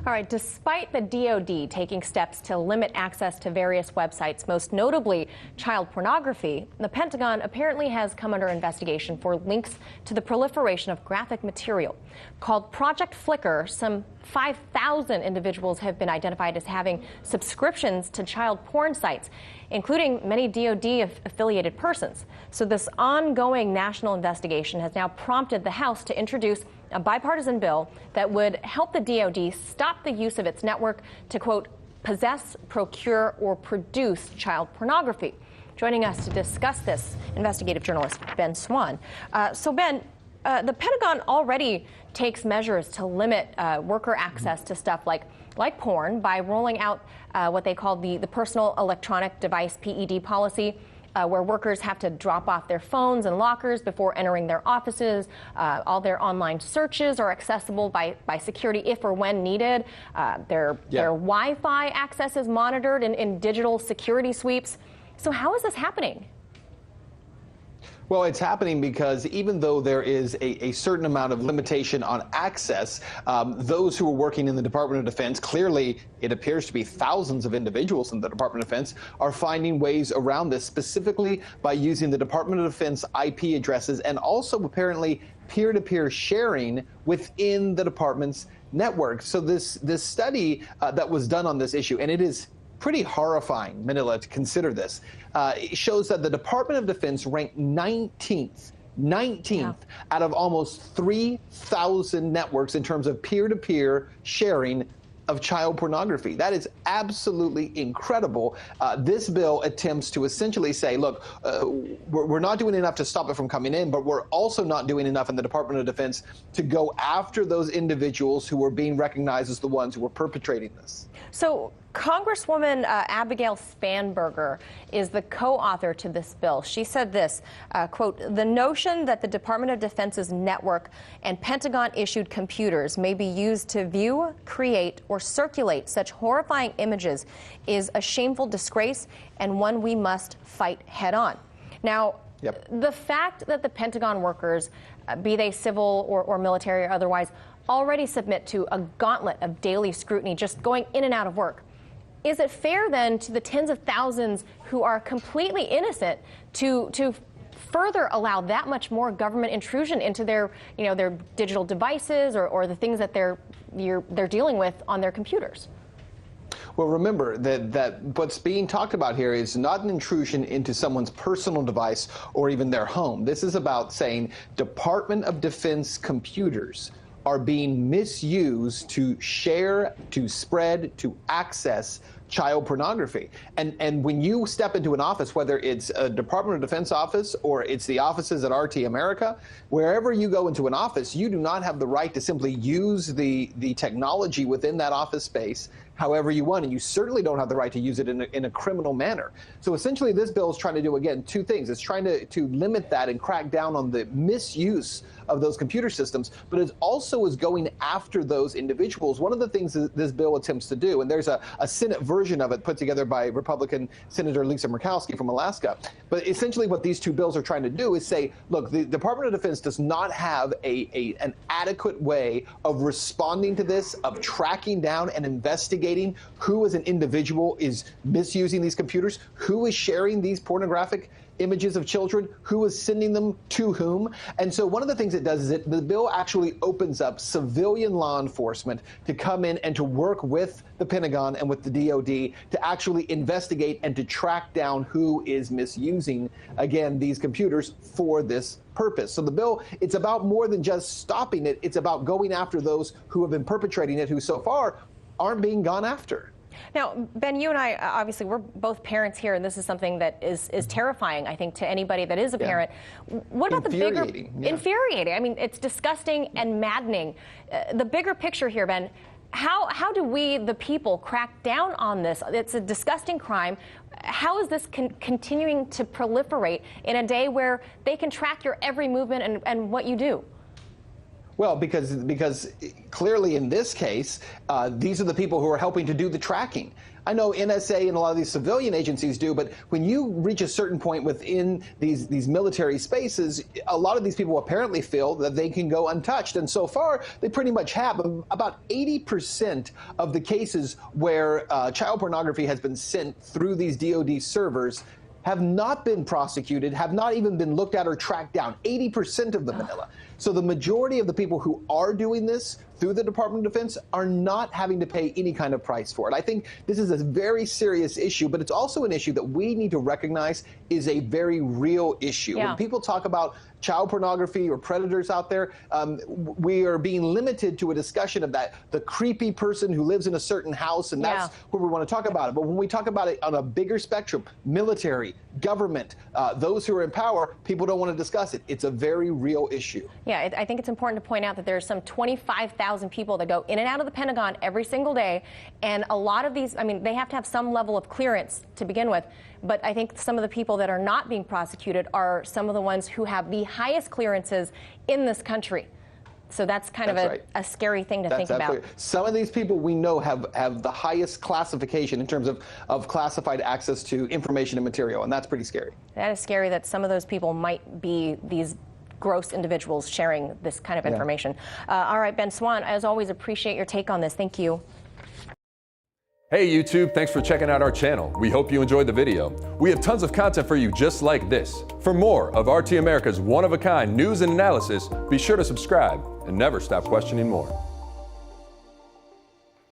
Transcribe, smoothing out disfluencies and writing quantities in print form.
All right, despite the DoD taking steps to limit access to various websites, most notably child pornography, the Pentagon apparently has come under investigation for links to the proliferation of graphic material. Called Project Flickr, some 5,000 individuals have been identified as having subscriptions to child porn sites, including many DoD-affiliated persons. So this ongoing national investigation has now prompted the House to introduce a bipartisan bill that would help the DoD stop the use of its network to, quote, possess, procure, or produce child pornography. Joining us to discuss this, investigative journalist Ben Swan. So Ben, the Pentagon already takes measures to limit worker access to stuff like porn by rolling out what they call the Personal Electronic Device PED policy, where workers have to drop off their phones and lockers before entering their offices. All their online searches are accessible by security if or when needed. Their Wi-Fi access is monitored in digital security sweeps. So how is this happening? Well, it's happening because even though there is a certain amount of limitation on access, those who are working in the Department of Defense, clearly it appears to be thousands of individuals in the Department of Defense, are finding ways around this, specifically by using the Department of Defense IP addresses and also apparently peer-to-peer sharing within the department's network. So this study that was done on this issue, and it is pretty horrifying, Manila, to consider this. It shows that the Department of Defense ranked 19th out of almost 3,000 networks in terms of peer-to-peer sharing of child pornography. That is absolutely incredible. This bill attempts to essentially say, look, we're not doing enough to stop it from coming in, but we're also not doing enough in the Department of Defense to go after those individuals who are being recognized as the ones who are perpetrating this. So Congresswoman Abigail Spanberger is the co-author to this bill. She said this, quote, the notion that the Department of Defense's network and Pentagon-issued computers may be used to view, create, or circulate such horrifying images is a shameful disgrace and one we must fight head-on. Now, the fact that the Pentagon workers, be they civil or military or otherwise, already submit to a gauntlet of daily scrutiny just going in and out of work, is it fair then to the tens of thousands who are completely innocent to further allow that much more government intrusion into their digital devices or the things that they're dealing with on their computers? Well, remember that what's being talked about here is not an intrusion into someone's personal device or even their home. This is about saying Department of Defense computers are being misused to share, to spread, to access child pornography. And when you step into an office, whether it's a Department of Defense office or it's the offices at RT America, wherever you go into an office, you do not have the right to simply use the technology within that office space however you want, and you certainly don't have the right to use it in a criminal manner. So essentially this bill is trying to do, again, two things. It's trying to limit that and crack down on the misuse of those computer systems, but it also is going after those individuals. One of the things that this bill attempts to do, and there's a Senate version of it put together by Republican Senator Lisa Murkowski from Alaska, but essentially what these two bills are trying to do is say, look, the Department of Defense does not have an adequate way of responding to this, of tracking down and investigating who as an individual is misusing these computers, who is sharing these pornographic images of children, who is sending them to whom. And so one of the things it does is the bill actually opens up civilian law enforcement to come in and to work with the Pentagon and with the DoD to actually investigate and to track down who is misusing, again, these computers for this purpose. So the bill, it's about more than just stopping it. It's about going after those who have been perpetrating it, who so far aren't being gone after. Now, Ben, you and I, obviously, we're both parents here, and this is something that is terrifying, I think, to anybody that is a parent. What about the bigger... Infuriating. I mean, it's disgusting and maddening. The bigger picture here, Ben, how do we, the people, crack down on this? It's a disgusting crime. How is this continuing to proliferate in a day where they can track your every movement and what you do? Well, because clearly in this case, these are the people who are helping to do the tracking. I know NSA and a lot of these civilian agencies do, but when you reach a certain point within these military spaces, a lot of these people apparently feel that they can go untouched. And so far, they pretty much have. About 80% of the cases where child pornography has been sent through these DoD servers have not been prosecuted, have not even been looked at or tracked down. 80% of them, Manila. So the majority of the people who are doing this through the Department of Defense are not having to pay any kind of price for it. I think this is a very serious issue, but it's also an issue that we need to recognize is a very real issue. Yeah. When people talk about child pornography or predators out there, we are being limited to a discussion of that, the creepy person who lives in a certain house, and that's where we want to talk about it. But when we talk about it on a bigger spectrum, military, government, those who are in power, people don't want to discuss it. It's a very real issue. Yeah, I think it's important to point out that there's some 25,000 people that go in and out of the Pentagon every single day. And a lot of these, I mean, they have to have some level of clearance to begin with. But I think some of the people that are not being prosecuted are some of the ones who have the highest clearances in this country. So that's kind of a scary thing to think about. Some of these people we know have the highest classification in terms of classified access to information and material, and that's pretty scary. That is scary that some of those people might be these gross individuals sharing this kind of information. All right, Ben Swan, as always, appreciate your take on this. Thank you. Hey YouTube, thanks for checking out our channel. We hope you enjoyed the video. We have tons of content for you just like this. For more of RT America's one-of-a-kind news and analysis, be sure to subscribe and never stop questioning more.